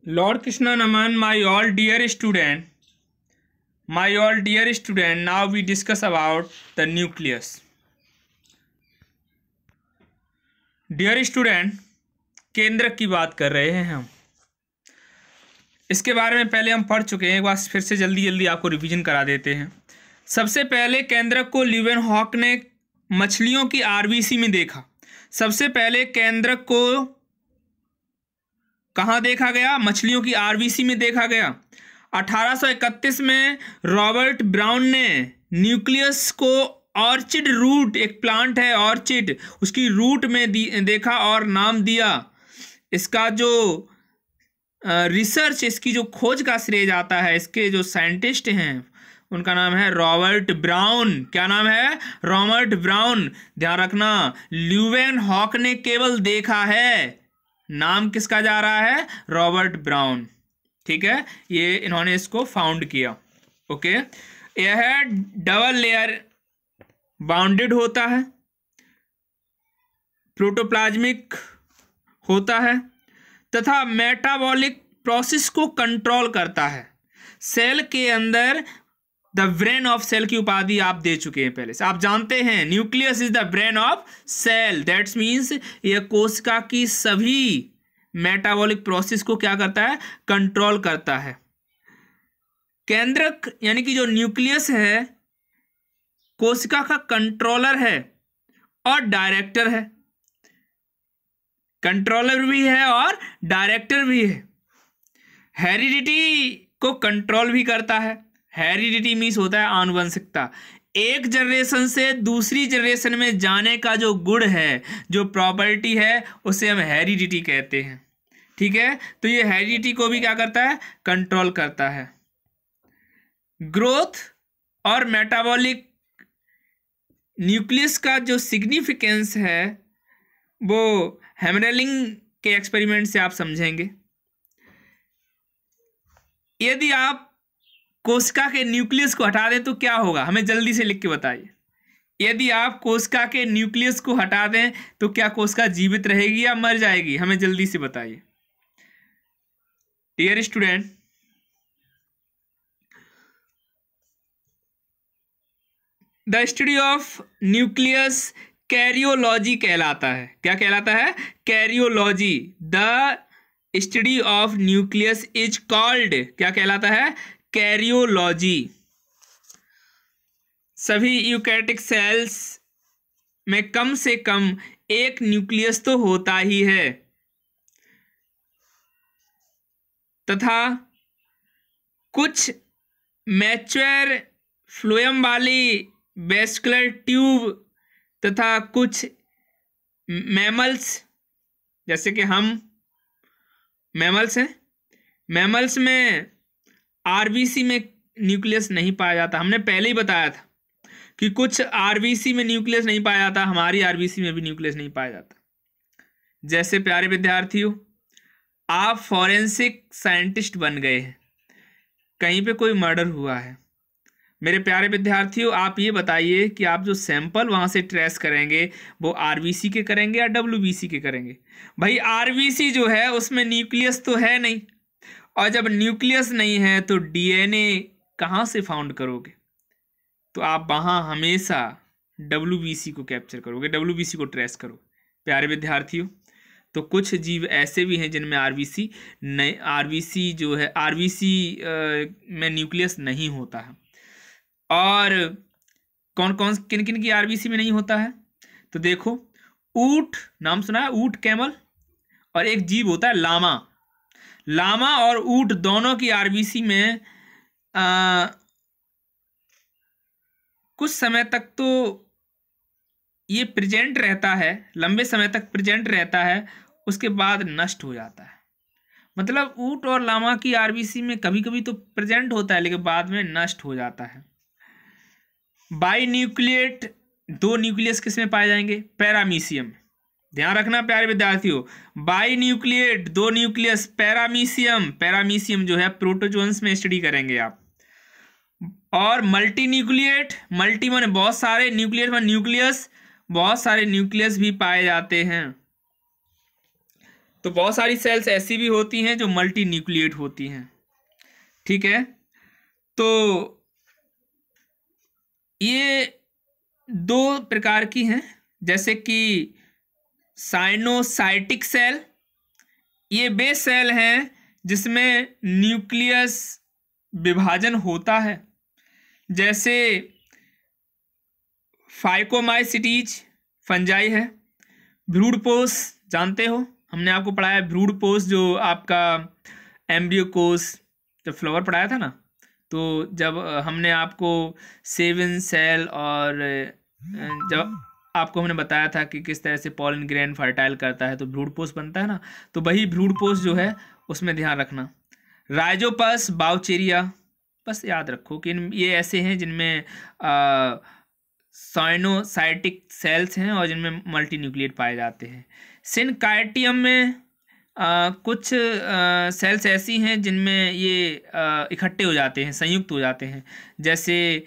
Lord Krishna Naman, my all dear student, now we discuss about the nucleus. Dear student, केंद्रक की बात कर रहे हैं हम। इसके बारे में पहले हम पढ़ चुके हैं, एक बार फिर से जल्दी आपको रिवीजन करा देते हैं। सबसे पहले केंद्रक को लीवेनहॉक ने मछलियों की आरबीसी में देखा। सबसे पहले केंद्रक को कहाँ देखा गया? मछलियों की आरबीसी में देखा गया। 1831 में रॉबर्ट ब्राउन ने न्यूक्लियस को ऑर्चिड रूट, एक प्लांट है ऑर्चिड, उसकी रूट में देखा और नाम दिया। इसका जो रिसर्च, इसकी जो खोज का श्रेय जाता है, इसके जो साइंटिस्ट हैं उनका नाम है रॉबर्ट ब्राउन। क्या नाम है? Robert brown. ध्यान रखना, लीवेनहॉक ने केवल देखा है, नाम किसका जा रहा है? Robert brown. ठीक है, ये इन्होंने इसको फाउंड किया। ओके, यह डबल लेयर बाउंडेड होता है, प्रोटोप्लाज्मिक होता है तथा मेटाबॉलिक प्रोसेस को कंट्रोल करता है। सेल के अंदर द ब्रेन ऑफ सेल की उपाधि आप दे चुके हैं पहले से, आप जानते हैं nucleus is the brain of cell. That's means यह कोशिका की सभी मेटाबॉलिक प्रोसेस को क्या करता है? कंट्रोल करता है। केंद्रक यानी कि जो न्यूक्लियस है कोशिका का कंट्रोलर है और डायरेक्टर है। कंट्रोलर भी है और डायरेक्टर भी है। हेरिडिटी को कंट्रोल भी करता है। हेरिडिटी मीन्स होता है आनुवंशिकता, एक जनरेशन से दूसरी जनरेशन में जाने का जो गुण है, जो प्रॉपर्टी है, उसे हम हेरिडिटी कहते हैं। ठीक है, तो ये हेरिडिटी को भी क्या करता है? कंट्रोल करता है। ग्रोथ और मेटाबॉलिक न्यूक्लियस का जो सिग्निफिकेंस है वो हेमरेलिंग के एक्सपेरिमेंट से आप समझेंगे। यदि आप कोशिका के न्यूक्लियस को हटा दें तो क्या होगा? हमें जल्दी से लिख के बताइए। यदि आप कोशिका के न्यूक्लियस को हटा दें तो क्या कोशिका जीवित रहेगी या मर जाएगी? हमें जल्दी से बताइए dear student. The study of nucleus karyology कहलाता है। क्या कहलाता है? Karyology. The study of nucleus is called, क्या कहलाता है? कैरियोलॉजी। सभी यूकैरियोटिक सेल्स में कम से कम एक न्यूक्लियस तो होता ही है तथा कुछ मैच्योर फ्लोएम वाली वेस्कुलर ट्यूब तथा कुछ मैमल्स, जैसे कि हम मैमल्स हैं, मैमल्स में आरबीसी में न्यूक्लियस नहीं पाया जाता। हमने पहले ही बताया था कि कुछ आरबीसी में न्यूक्लियस नहीं पाया जाता, हमारी आरबीसी में भी न्यूक्लियस नहीं पाया जाता। जैसे प्यारे विद्यार्थियों, आप फॉरेंसिक साइंटिस्ट बन गए हैं, कहीं पे कोई मर्डर हुआ है। मेरे प्यारे विद्यार्थियों, आप ये बताइए कि आप जो सैंपल वहाँ से ट्रेस करेंगे वो आरबीसी के करेंगे या डब्ल्यूबीसी के करेंगे? भाई आरबीसी जो है उसमें न्यूक्लियस तो है नहीं, और जब न्यूक्लियस नहीं है तो डीएनए कहाँ से फाउंड करोगे? तो आप वहाँ हमेशा डब्ल्यूबीसी को कैप्चर करोगे, डब्ल्यूबीसी को ट्रेस करो। प्यारे विद्यार्थियों, तो कुछ जीव ऐसे भी हैं जिनमें आरबीसी जो है आरबीसी में न्यूक्लियस नहीं होता है। और कौन कौन किन किन की आरबीसी में नहीं होता है? तो देखो, ऊंट, नाम सुना है? ऊंट, कैमल, और एक जीव होता है लामा। लामा और ऊंट दोनों की आरबीसी में कुछ समय तक तो ये प्रेजेंट रहता है, लंबे समय तक प्रेजेंट रहता है, उसके बाद नष्ट हो जाता है। मतलब ऊंट और लामा की आरबीसी में कभी कभी तो प्रेजेंट होता है लेकिन बाद में नष्ट हो जाता है। बाई न्यूक्लिएट, दो न्यूक्लियस किस में पाए जाएंगे? पैरामीशियम। ध्यान रखना प्यारे विद्यार्थियों, बाई न्यूक्लिएट, दो न्यूक्लियस, पैरामीशियम, पैरामीशियम जो है प्रोटोजोन्स में स्टडी करेंगे आप। और मल्टी न्यूक्लिएट, मल्टी माने बहुत सारे, न्यूक्लिएट माने न्यूक्लियस, बहुत सारे न्यूक्लियस भी पाए जाते हैं। तो बहुत सारी सेल्स ऐसी भी होती हैं जो मल्टी न्यूक्लिएट होती हैं, ठीक है। तो ये दो प्रकार की हैं, जैसे कि साइनोसाइटिक सेल, ये वे सेल हैं जिसमें न्यूक्लियस विभाजन होता है, जैसे फाइकोमाइसिटीज फंजाई है, ब्रूडपोस जानते हो, हमने आपको पढ़ाया ब्रूडपोस, जो आपका एम्ब्रियो कोष जब फ्लावर पढ़ाया था ना, तो जब हमने आपको 7 सेल और जब आपको हमने बताया था कि किस तरह से पॉलन ग्रेन फर्टाइल करता है तो ब्रूडपोस बनता है ना, तो वही ब्रूडपोस जो है उसमें ध्यान रखना। राइजोपस, बाउचेरिया, बस याद रखो कि ये ऐसे हैं जिनमें साइनोसाइटिक सेल्स हैं और जिनमें मल्टी न्यूक्लिएट पाए जाते हैं। सिनकाइटियम में कुछ सेल्स ऐसी हैं जिनमें ये इकट्ठे हो जाते हैं, संयुक्त हो जाते हैं, जैसे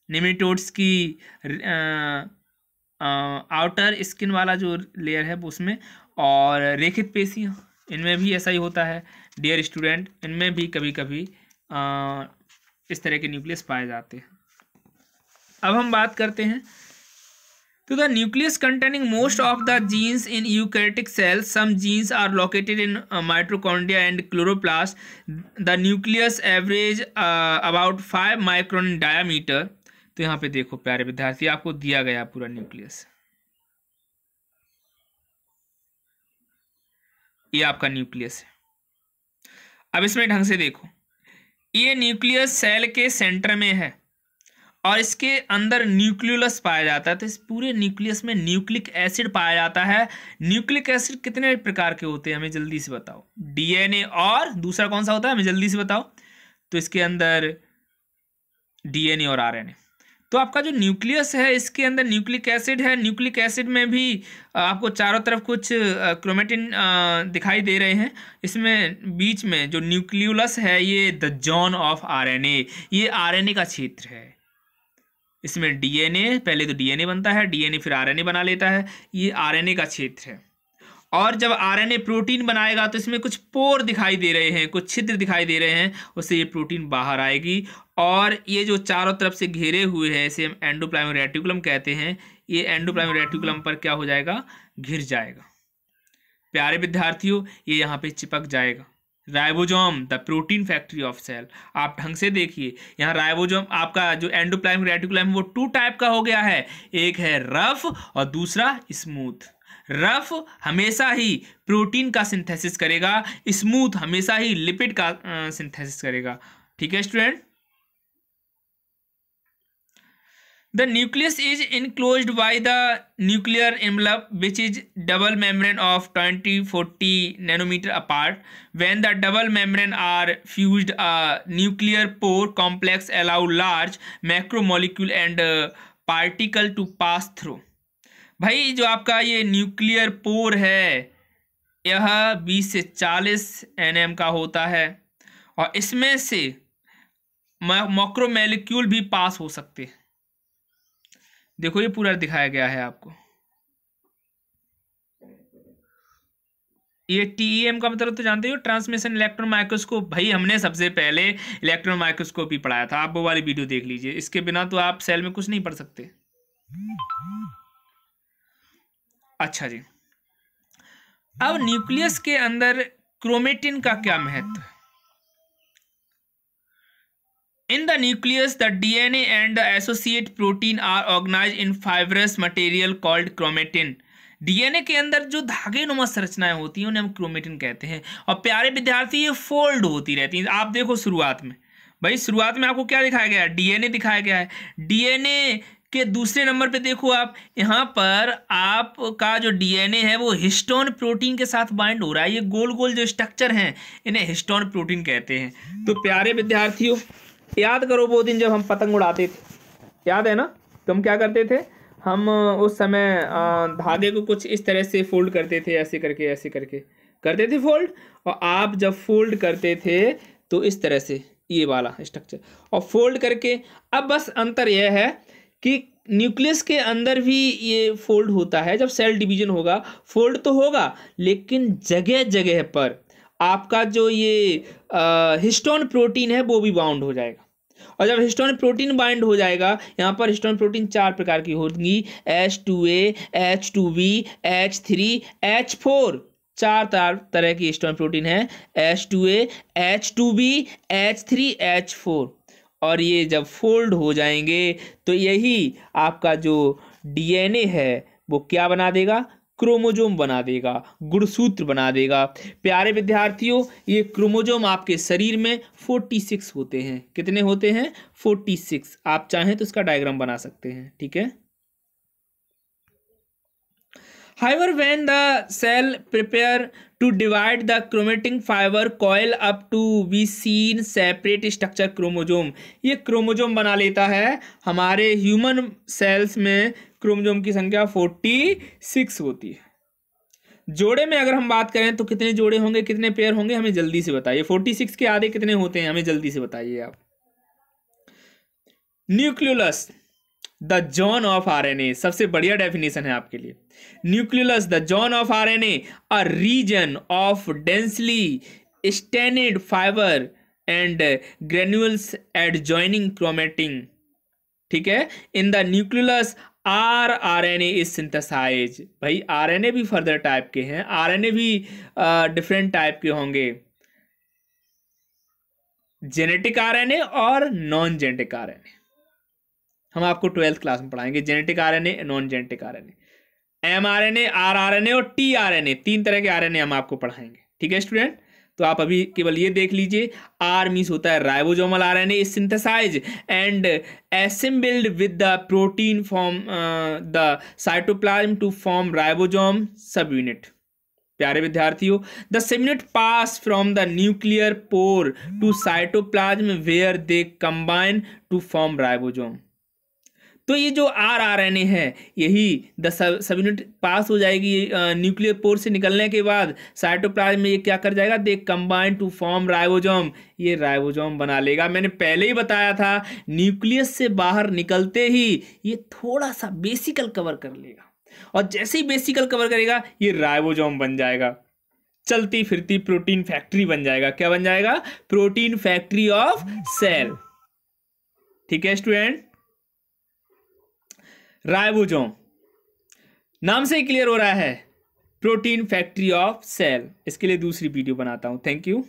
निमेटोड्स की आउटर स्किन वाला जो लेयर है उसमें, और रेखित पेशियाँ, इनमें भी ऐसा ही होता है डियर स्टूडेंट, इनमें भी कभी कभी इस तरह के न्यूक्लियस पाए जाते हैं। अब हम बात करते हैं तो the nucleus containing most of the genes in eukaryotic cells, some genes are located in mitochondria and chloroplast, the nucleus average about 5 micron in diameter. तो यहाँ पे देखो प्यारे विद्यार्थी, आपको दिया गया पूरा न्यूक्लियस, ये आपका न्यूक्लियस है। अब इसमें ढंग से देखो, ये न्यूक्लियस सेल के सेंटर में है और इसके अंदर न्यूक्लियोलस पाया जाता है, तो इस पूरे न्यूक्लियस में न्यूक्लिक एसिड पाया जाता है। न्यूक्लिक एसिड कितने प्रकार के होते हैं हमें जल्दी से बताओ, डीएनए और दूसरा कौन सा होता है हमें जल्दी से बताओ। तो इसके अंदर डीएनए और आरएनए। तो आपका जो न्यूक्लियस है इसके अंदर न्यूक्लिक एसिड है, न्यूक्लिक एसिड में भी आपको चारों तरफ कुछ क्रोमेटिन दिखाई दे रहे हैं। इसमें बीच में जो न्यूक्लियोलस है ये द जॉन ऑफ आरएनए, ये आरएनए का क्षेत्र है। इसमें डीएनए, पहले तो डीएनए बनता है, डीएनए फिर आरएनए बना लेता है, ये आरएनए का क्षेत्र है। और जब आरएनए प्रोटीन बनाएगा तो इसमें कुछ पोर दिखाई दे रहे हैं, कुछ छिद्र दिखाई दे रहे हैं, उससे ये प्रोटीन बाहर आएगी और ये जो चारों तरफ से घेरे हुए हैं इसे हम एंडोप्लाज्मिक रेटिकुलम कहते हैं, ये एंडोप्लाज्मिक रेटिकुलम पर क्या हो जाएगा, घिर जाएगा। प्यारे विद्यार्थियों, ये यहाँ पे चिपक जाएगा। Ribosome the protein factory of cell, आप ढंग से देखिए यहाँ राइबोसोम आपका जो एंडोप्लाज्मिक रेटिकुलम वो 2 टाइप का हो गया है, एक है रफ और दूसरा स्मूथ। रफ हमेशा ही प्रोटीन का सिंथेसिस करेगा, स्मूथ हमेशा ही लिपिड का सिंथेसिस करेगा, ठीक है student. The nucleus is enclosed by the nuclear envelope, which is double membrane of 20-40 nanometer apart. When the double membrane are fused, a nuclear pore complex allow large macromolecule and particle to pass through. भाई जो आपका ये nuclear pore है यह 20 से 40 nm का होता है और इसमें से मैक्रोमोलिक्यूल भी पास हो सकते हैं। देखो ये पूरा दिखाया गया है आपको। ये टीईएम का मतलब तो जानते हो, ट्रांसमिशन इलेक्ट्रॉन माइक्रोस्कोप। भाई हमने सबसे पहले इलेक्ट्रॉन माइक्रोस्कोप ही पढ़ाया था, आप वो वाली वीडियो देख लीजिए, इसके बिना तो आप सेल में कुछ नहीं पढ़ सकते। अच्छा जी, अब न्यूक्लियस के अंदर क्रोमेटिन का क्या महत्व है। In the nucleus, the DNA and the associate protein are organized in fibrous material called chromatin. DNA के अंदर जो धागे नुमा संरचनाएं होती हैं उन्हें हम क्रोमेटिन कहते हैं। और प्यारे विद्यार्थी ये फोल्ड होती रहती हैं। आप देखो शुरुआत में, भाई शुरुआत में आपको क्या दिखाया गया है, डीएनए दिखाया गया है। डीएनए के दूसरे नंबर पे देखो आप, यहाँ पर आपका जो डीएनए है वो हिस्टोन प्रोटीन के साथ बाइंड हो रहा है। ये गोल गोल जो स्ट्रक्चर हैं इन्हें हिस्टोन प्रोटीन कहते हैं। तो प्यारे विद्यार्थियों याद करो वो दिन जब हम पतंग उड़ाते थे, याद है ना, तो हम क्या करते थे, हम उस समय धागे को कुछ इस तरह से फोल्ड करते थे, ऐसे करके करते थे फोल्ड। और आप जब फोल्ड करते थे तो इस तरह से ये वाला स्ट्रक्चर और फोल्ड करके, अब बस अंतर यह है कि न्यूक्लियस के अंदर भी ये फोल्ड होता है। जब सेल डिवीजन होगा फोल्ड तो होगा, लेकिन जगह जगह पर आपका जो ये हिस्टोन प्रोटीन है वो भी बाउंड हो जाएगा। और जब हिस्टोन प्रोटीन बाइंड हो जाएगा, यहाँ पर हिस्टोन प्रोटीन 4 प्रकार की होंगी, H2A, H2B, H3, H4। 4 तरह की हिस्टोन प्रोटीन है, H2A, H2B, H3, H4। और ये जब फोल्ड हो जाएंगे तो यही आपका जो डीएनए है वो क्या बना देगा, क्रोमोजोम बना देगा, गुणसूत्र बना देगा। प्यारे विद्यार्थियों, ये क्रोमोजोम आपके शरीर में 46 होते हैं। कितने होते हैं? 46। आप चाहें तो इसका डायग्राम बना सकते हैं, ठीक है। However, when the cell prepare to divide, the chromatin fiber coil up to be seen separate structure chromosome। ये क्रोमोजोम बना लेता है। हमारे ह्यूमन सेल्स में क्रोमोजोम की संख्या 46 होती है। जोड़े में अगर हम बात करें तो कितने जोड़े होंगे, कितने पेयर होंगे, हमें जल्दी से बताइए। 46 के आधे कितने होते हैं, हमें जल्दी से बताइए आप। Nucleolus the zone of RNA, सबसे बढ़िया डेफिनेशन है आपके लिए। Nucleolus the zone of RNA, a region of densely stained fibre and granules adjoining chromatin, ठीक है। In the nucleolus RNA is synthesize. भाई आरएनए भी फर्दर टाइप के हैं, आरएनए भी डिफरेंट टाइप के होंगे, जेनेटिक आरएनए और नॉन जेनेटिक आरएनए। हम आपको 12th क्लास में पढ़ाएंगे genetic RNA, non genetic RNA, mRNA, rRNA और टीआरएनए। 3 तरह के आरएनए हम आपको पढ़ाएंगे, ठीक है स्टूडेंट। तो आप अभी केवल ये देख लीजिए, आर मीन्स होता है ribosomal RNA is synthesized and assembled with the protein from the cytoplasm to form ribosome subunit। प्यारे विद्यार्थियों, the subunit pass from the nuclear pore to cytoplasm where they combine to form ribosome. तो ये जो rRNA है, यही the subunit पास हो जाएगी nuclear pore से निकलने के बाद साइटोप्लाज्म में, ये क्या कर जाएगा, they combine to form ribosome. ये राइबोसोम बना लेगा। मैंने पहले ही बताया था, न्यूक्लियस से बाहर निकलते ही ये थोड़ा सा बेसिकल कवर कर लेगा, और जैसे ही बेसिकल कवर करेगा ये राइबोसोम बन जाएगा। चलती फिरती प्रोटीन फैक्ट्री बन जाएगा। क्या बन जाएगा? प्रोटीन फैक्ट्री ऑफ सेल, ठीक है स्टूडेंट। राइबोसोम नाम से ही क्लियर हो रहा है, प्रोटीन फैक्ट्री ऑफ सेल। इसके लिए दूसरी वीडियो बनाता हूं। Thank you.